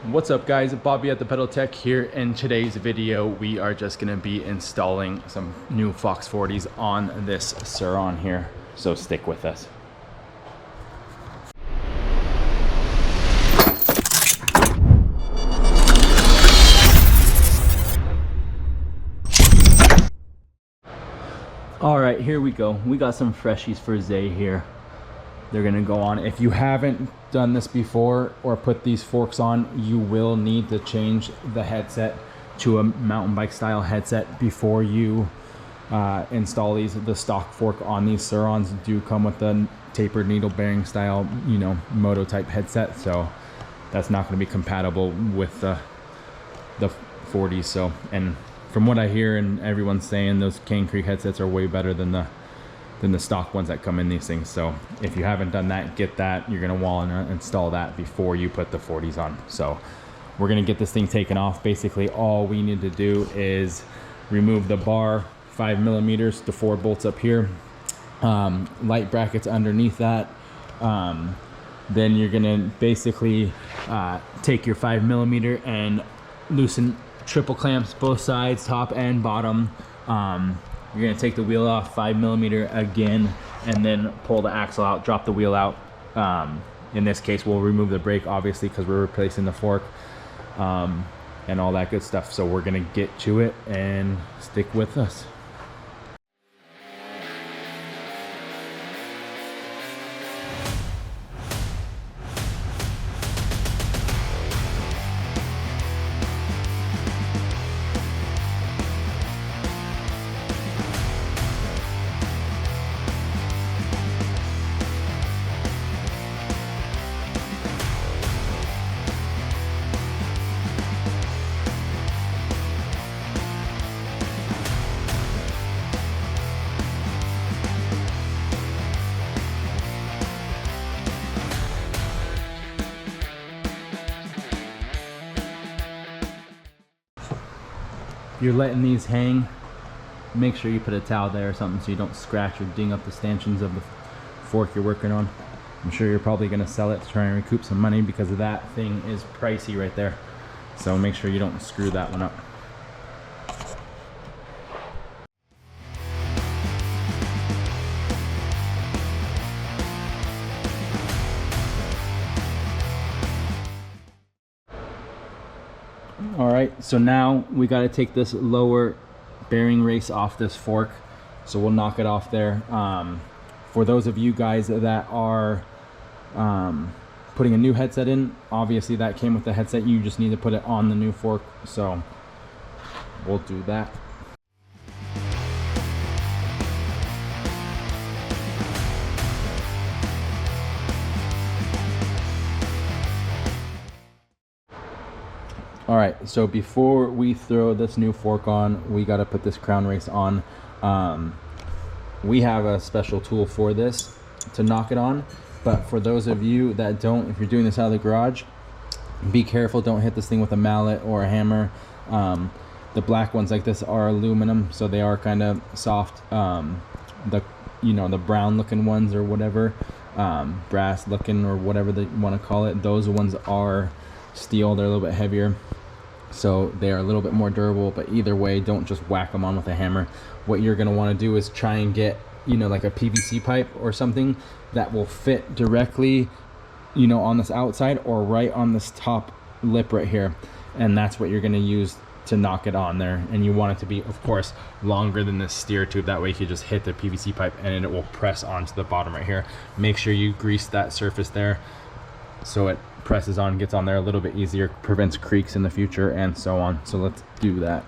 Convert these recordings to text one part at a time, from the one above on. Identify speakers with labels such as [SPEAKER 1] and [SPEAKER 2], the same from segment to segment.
[SPEAKER 1] What's up guys, Bobby at the Pedal Tech here. In today's video we are just going to be installing some new Fox 40s on this Sur Ron here, so stick with us. Alright, here we go. We got some freshies for Zay here. They're gonna go on. If you haven't done this before or put these forks on, you will need to change the headset to a mountain bike style headset before you install these. The stock fork on these Sur Rons do come with the tapered needle bearing style, you know, moto type headset, so that's not going to be compatible with the 40s. So, and from what I hear and everyone's saying, those Cane Creek headsets are way better than the stock ones that come in these things. So if you haven't done that, get that. You're gonna want to install that before you put the 40s on. So we're gonna get this thing taken off. Basically all we need to do is remove the bar, 5mm, the 4 bolts up here, light brackets underneath that. Then you're gonna basically take your 5mm and loosen triple clamps both sides, top and bottom. You're gonna take the wheel off, 5mm again, and then pull the axle out, drop the wheel out. In this case, we'll remove the brake, obviously, because we're replacing the fork, and all that good stuff. So we're gonna get to it and stick with us. You're letting these hang, make sure you put a towel there or something so you don't scratch or ding up the stanchions of the fork you're working on. I'm sure you're probably going to sell it to try and recoup some money because that thing is pricey right there. So make sure you don't screw that one up. Alright, so now we got to take this lower bearing race off this fork, so we'll knock it off there. For those of you guys that are putting a new headset in, obviously that came with the headset, you just need to put it on the new fork, so we'll do that. All right, so before we throw this new fork on, we got to put this crown race on. We have a special tool for this to knock it on, but for those of you that don't, if you're doing this out of the garage, be careful, don't hit this thing with a mallet or a hammer. The black ones like this are aluminum, so they are kind of soft. The brown looking ones or whatever, brass looking or whatever they want to call it, those ones are steel. They're a little bit heavier, so they are a little bit more durable, but either way, don't just whack them on with a hammer. What you're going to want to do is try and get, like a PVC pipe or something that will fit directly, on this outside or right on this top lip right here, and that's what you're going to use to knock it on there. And you want it to be, of course, longer than this steer tube, that way you can just hit the PVC pipe and it will press onto the bottom right here. Make sure you grease that surface there so it presses on, gets on there a little bit easier, prevents creaks in the future, and so on. So let's do that.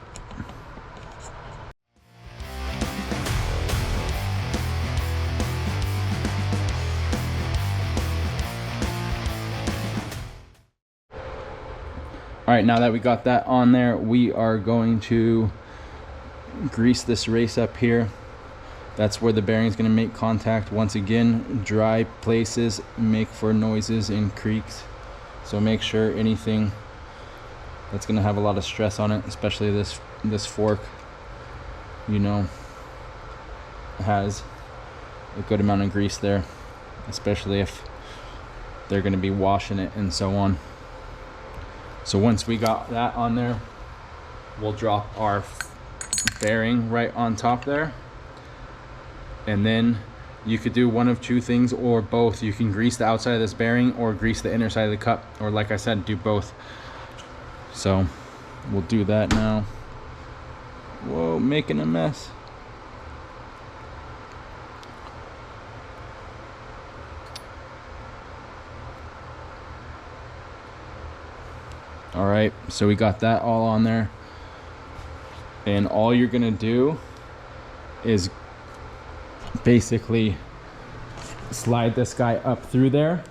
[SPEAKER 1] All right, now that we got that on there, we are going to grease this race up here. That's where the bearing is going to make contact. Once again, dry places make for noises and creaks, so make sure anything that's going to have a lot of stress on it, especially this fork, has a good amount of grease there, especially if they're going to be washing it and so on. So once we got that on there, we'll drop our bearing right on top there. And then you could do one of two things or both. You can grease the outside of this bearing or grease the inner side of the cup, or like I said, do both. So we'll do that now. Whoa, making a mess. All right, so we got that all on there. And all you're gonna do is basically slide this guy up through there.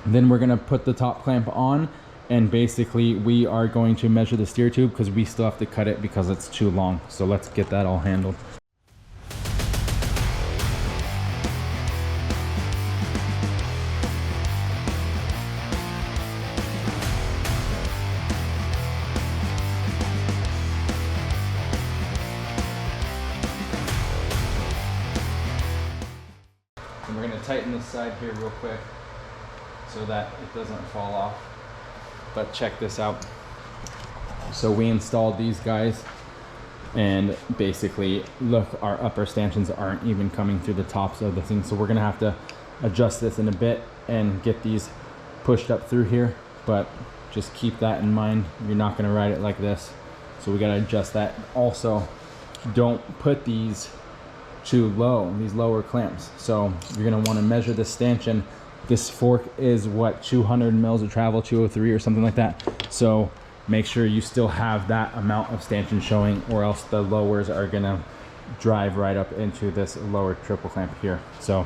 [SPEAKER 1] Then we're gonna put the top clamp on, and basically we are going to measure the steer tube because we still have to cut it because it's too long. So let's get that all handled. And we're going to tighten this side here real quick so that it doesn't fall off. But check this out. So we installed these guys, and basically look, our upper stanchions aren't even coming through the tops of the thing. So we're going to have to adjust this in a bit and get these pushed up through here. But just keep that in mind. You're not going to ride it like this. So we got to adjust that. Also, don't put these too low, these lower clamps. So you're going to want to measure the stanchion. This fork is what, 200 mils of travel, 203 or something like that. So make sure you still have that amount of stanchion showing, or else the lowers are going to drive right up into this lower triple clamp here. So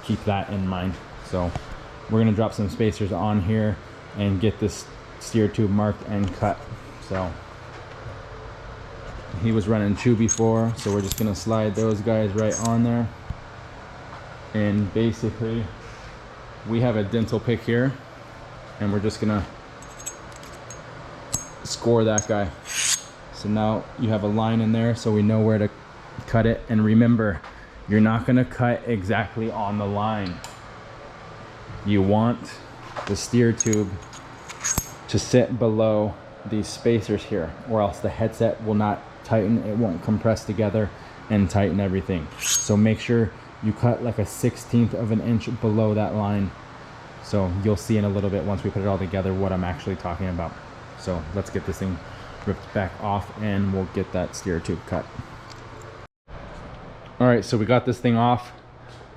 [SPEAKER 1] keep that in mind. So we're going to drop some spacers on here and get this steer tube marked and cut. So he was running 2 before, so we're just gonna slide those guys right on there. And basically we have a dental pick here, and we're just gonna score that guy. So now you have a line in there, so we know where to cut it. And remember, you're not gonna cut exactly on the line. You want the steer tube to sit below these spacers here, or else the headset will not tighten, it won't compress together and tighten everything. So make sure you cut like a 1/16 of an inch below that line. So you'll see in a little bit once we put it all together what I'm actually talking about. So let's get this thing ripped back off and we'll get that steer tube cut. All right, so we got this thing off.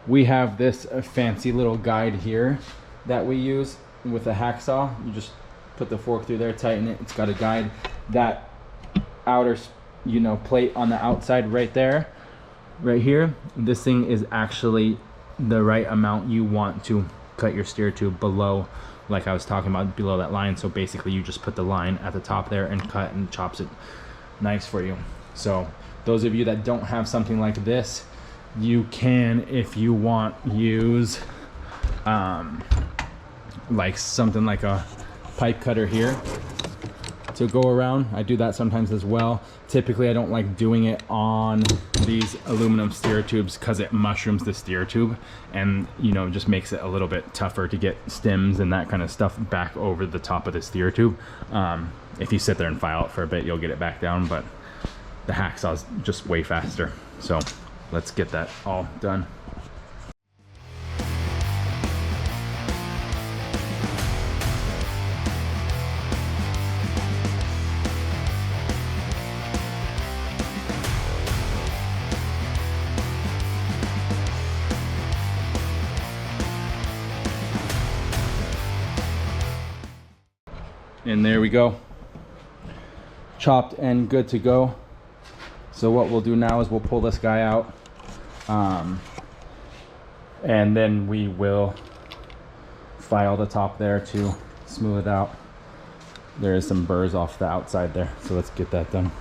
[SPEAKER 1] We have this fancy little guide here that we use with a hacksaw. You just put the fork through there, tighten it. It's got a guide. That outer plate on the outside right there, right here, this thing is actually the right amount you want to cut your steer tube below, like I was talking about, below that line. So basically you just put the line at the top there and cut, and chops it nice for you. So those of you that don't have something like this, you can, if you want, use like something like a pipe cutter here to go around. I do that sometimes as well. Typically I don't like doing it on these aluminum steer tubes because it mushrooms the steer tube, and just makes it a little bit tougher to get stems and that kind of stuff back over the top of the steer tube. If you sit there and file it for a bit, you'll get it back down, but the hacksaw's just way faster. So let's get that all done. And there we go, chopped and good to go. So what we'll do now is we'll pull this guy out, and then we will file the top there to smooth it out. There is some burrs off the outside there, so let's get that done.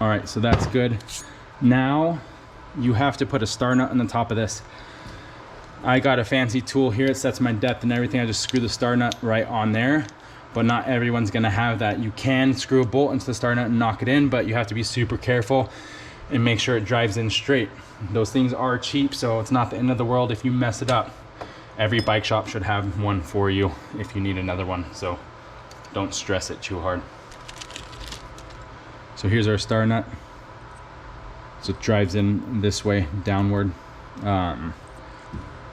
[SPEAKER 1] All right, so that's good. Now you have to put a star nut on the top of this. I got a fancy tool here. It sets my depth and everything. I just screw the star nut right on there, but not everyone's gonna have that. You can screw a bolt into the star nut and knock it in, but you have to be super careful and make sure it drives in straight. Those things are cheap, so it's not the end of the world if you mess it up. Every bike shop should have one for you if you need another one, so don't stress it too hard. So here's our star nut. So it drives in this way, downward.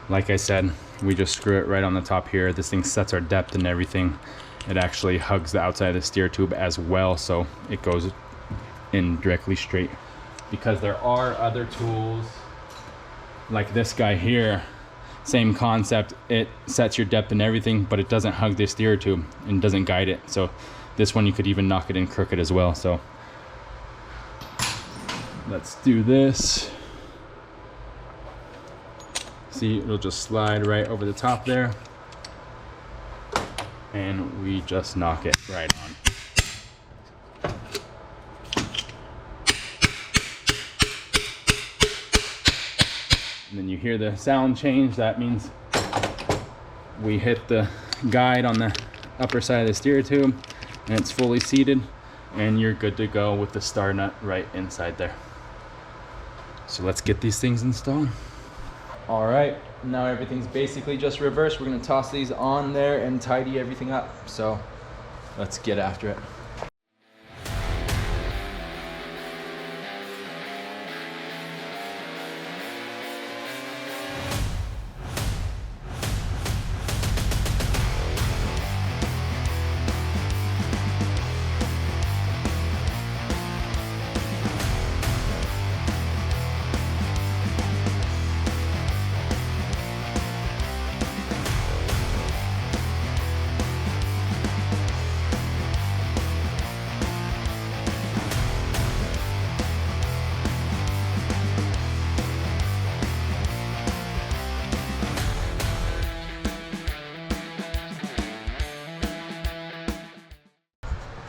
[SPEAKER 1] Like I said, we just screw it right on the top here. This thing sets our depth and everything. It actually hugs the outside of the steer tube as well, so it goes in directly straight. Because there are other tools, like this guy here, same concept. It sets your depth and everything, but it doesn't hug the steer tube and doesn't guide it. So this one, you could even knock it in crooked as well. So let's do this. See, it'll just slide right over the top there, and we just knock it right on. And then you hear the sound change. That means we hit the guide on the upper side of the steer tube and it's fully seated, and you're good to go with the star nut right inside there. So let's get these things installed. All right, now everything's basically just reversed. We're gonna toss these on there and tidy everything up. So let's get after it.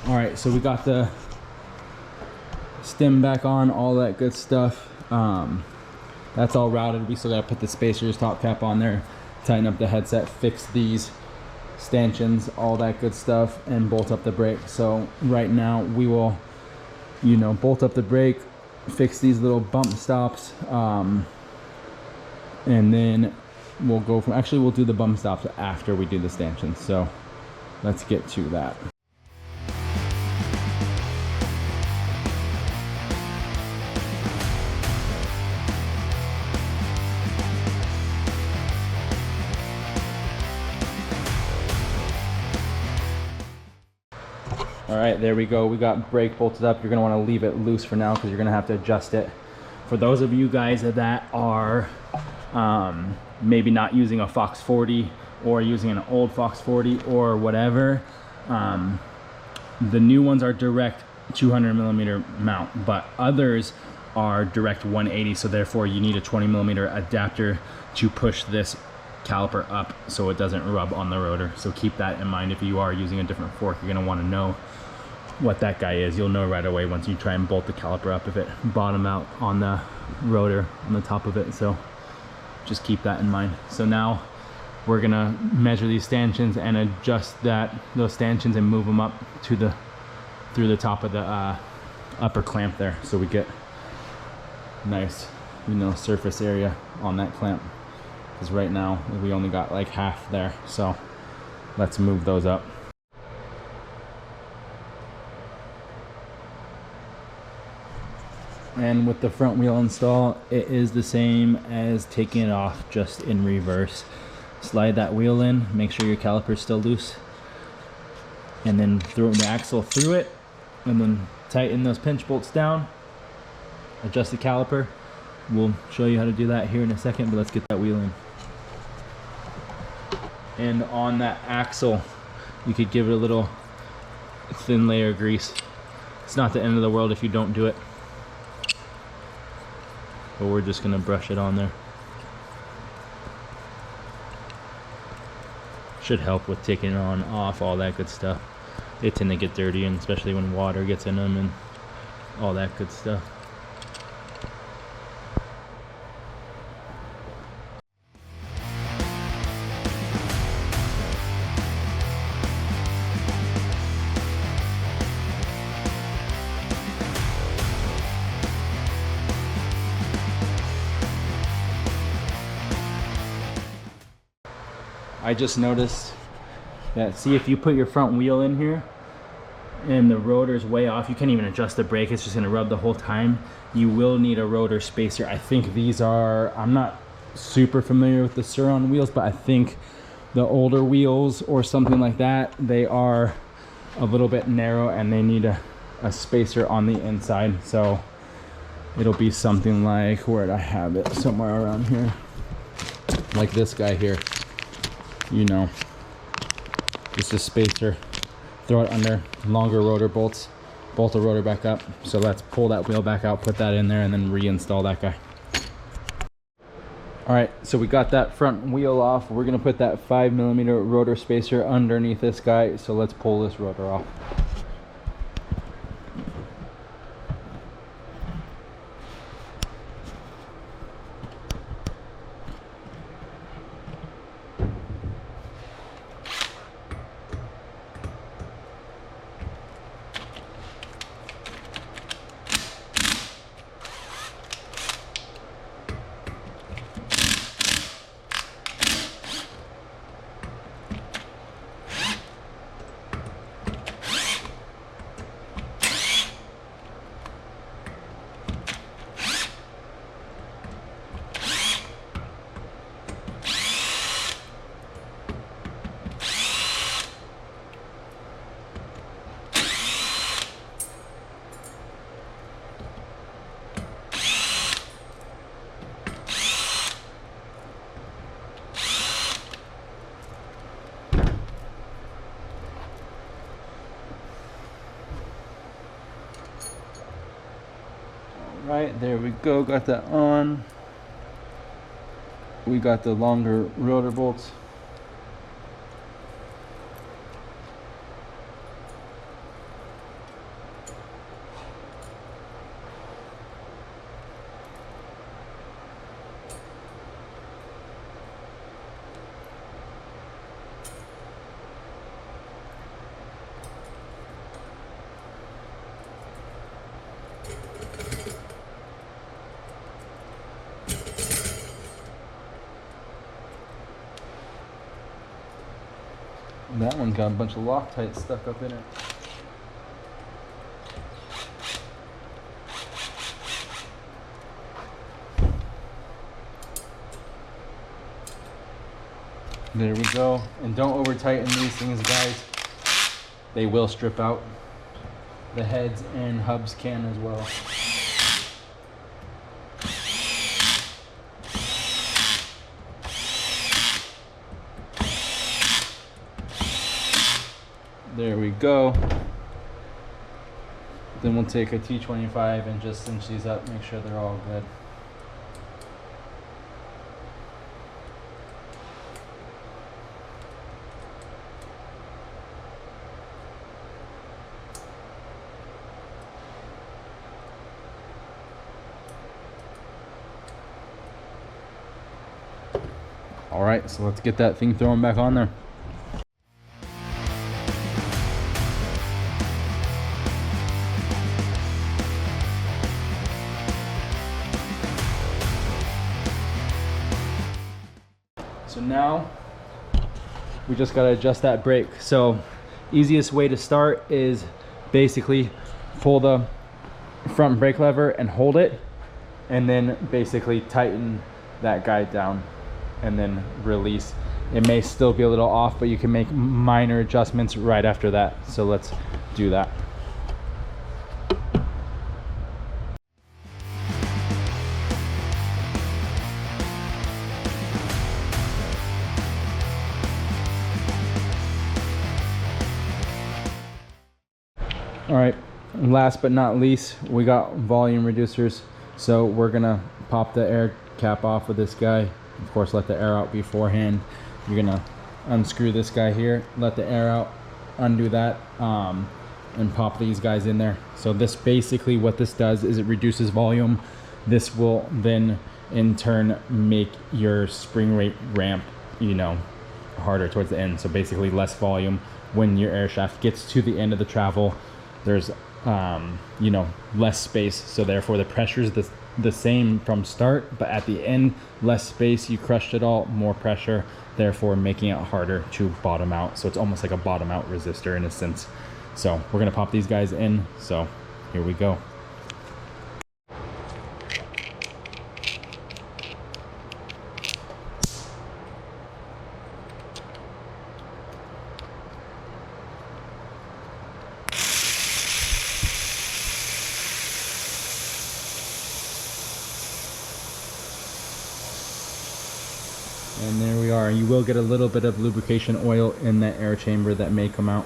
[SPEAKER 1] All right, so we got the stem back on, all that good stuff. That's all routed. We still gotta put the spacers, top cap on there, tighten up the headset, fix these stanchions, all that good stuff, and bolt up the brake. So right now we will, you know, bolt up the brake, fix these little bump stops, and then we'll go from, actually we'll do the bump stops after we do the stanchions. So let's get to that. All right, there we go. We got brake bolted up. You're gonna wanna leave it loose for now because you're gonna have to adjust it. For those of you guys that are maybe not using a Fox 40 or using an old Fox 40 or whatever, the new ones are direct 200mm mount, but others are direct 180, so therefore you need a 20mm adapter to push this caliper up so it doesn't rub on the rotor. So keep that in mind. If you are using a different fork, you're gonna wanna know what that guy is. You'll know right away once you try and bolt the caliper up if it bottom out on the rotor on the top of it. So just keep that in mind. So now we're gonna measure these stanchions and adjust those stanchions and move them up to through the top of the upper clamp there, so we get nice, you know, surface area on that clamp. Because right now we only got like half there, so let's move those up. And with the front wheel install, it is the same as taking it off, just in reverse. Slide that wheel in, make sure your caliper is still loose, and then throw the axle through it, and then tighten those pinch bolts down, adjust the caliper. We'll show you how to do that here in a second, but let's get that wheel in. And on that axle, you could give it a little thin layer of grease. It's not the end of the world if you don't do it, but we're just gonna brush it on there. Should help with taking it on, off, all that good stuff. They tend to get dirty, and especially when water gets in them and all that good stuff. I just noticed that, see, if you put your front wheel in here and the rotor's way off, you can't even adjust the brake, it's just gonna rub the whole time. You will need a rotor spacer. I think these are, I'm not super familiar with the Sur Ron wheels, but I think the older wheels or something like that, they are a little bit narrow and they need a spacer on the inside. So it'll be something like, where'd I have it? Somewhere around here. Like this guy here, you know, just a spacer. Throw it under, longer rotor bolts, bolt the rotor back up. So let's pull that wheel back out, put that in there, and then reinstall that guy. All right, so we got that front wheel off. We're gonna put that 5mm rotor spacer underneath this guy. So let's pull this rotor off. Right, there we go, got that on. We got the longer rotor bolts. That one's got a bunch of Loctite stuck up in it. There we go. And don't over tighten these things, guys. They will strip out. The heads and hubs can as well. There we go. Then we'll take a T25 and just cinch these up, make sure they're all good. All right, so let's get that thing thrown back on there. So now we just got to adjust that brake. So easiest way to start is basically pull the front brake lever and hold it, and then basically tighten that guy down and then release. It may still be a little off, but you can make minor adjustments right after that. So let's do that. All right, last but not least, we got volume reducers. So we're gonna pop the air cap off with this guy. Of course, let the air out beforehand. You're gonna unscrew this guy here, let the air out, undo that, and pop these guys in there. So this basically, what this does is it reduces volume. This will then in turn make your spring rate ramp, you know, harder towards the end. So basically less volume when your air shaft gets to the end of the travel. There's you know, less space, so therefore the pressures the same from start, but at the end, less space, you crushed it all, more pressure, therefore making it harder to bottom out. So it's almost like a bottom out resistor in a sense. So we're gonna pop these guys in. So here we go. And there we are. You will get a little bit of lubrication oil in that air chamber that may come out.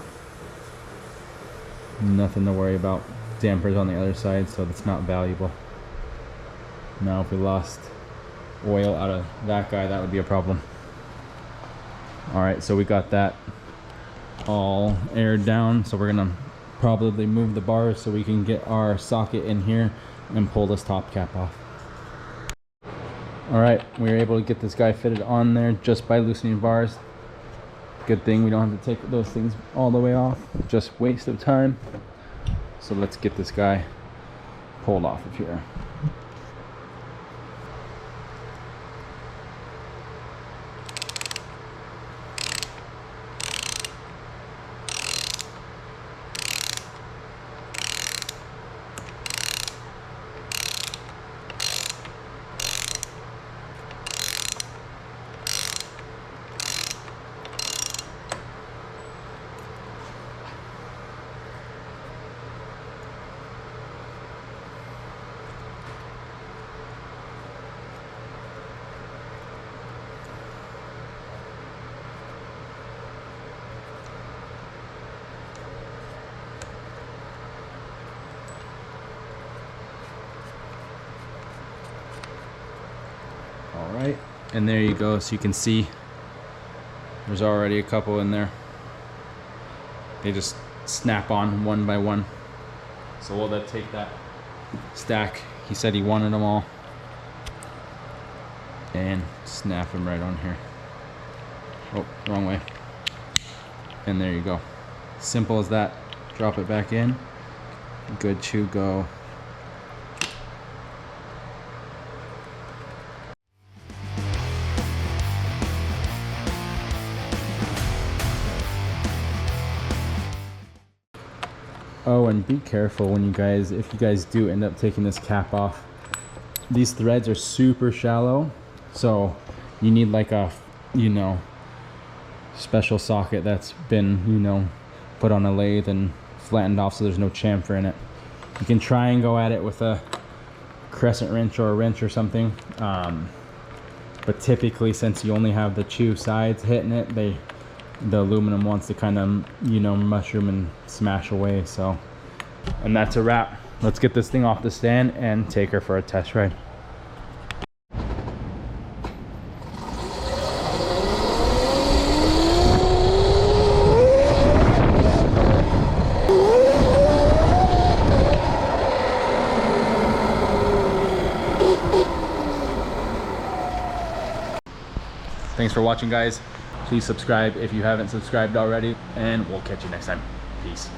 [SPEAKER 1] Nothing to worry about. Dampers on the other side, so that's not valuable. Now if we lost oil out of that guy, that would be a problem. Alright, so we got that all aired down, so we're gonna probably move the bars so we can get our socket in here and pull this top cap off. Alright, we were able to get this guy fitted on there just by loosening bars. Good thing we don't have to take those things all the way off. Just waste of time. So let's get this guy pulled off of here. Alright, and there you go. So you can see there's already a couple in there. They just snap on one by one. So we'll take that stack. He said he wanted them all. And snap them right on here. Oh, wrong way. And there you go. Simple as that. Drop it back in. Good to go. Oh, and be careful when if you guys do end up taking this cap off. These threads are super shallow, so you need like a, special socket that's been, put on a lathe and flattened off so there's no chamfer in it. You can try and go at it with a crescent wrench or a wrench or something, but typically, since you only have the two sides hitting it, the aluminum wants to kind of, mushroom and smash away. So, and that's a wrap. Let's get this thing off the stand and take her for a test ride. Thanks for watching, guys. Please subscribe if you haven't subscribed already, and we'll catch you next time. Peace.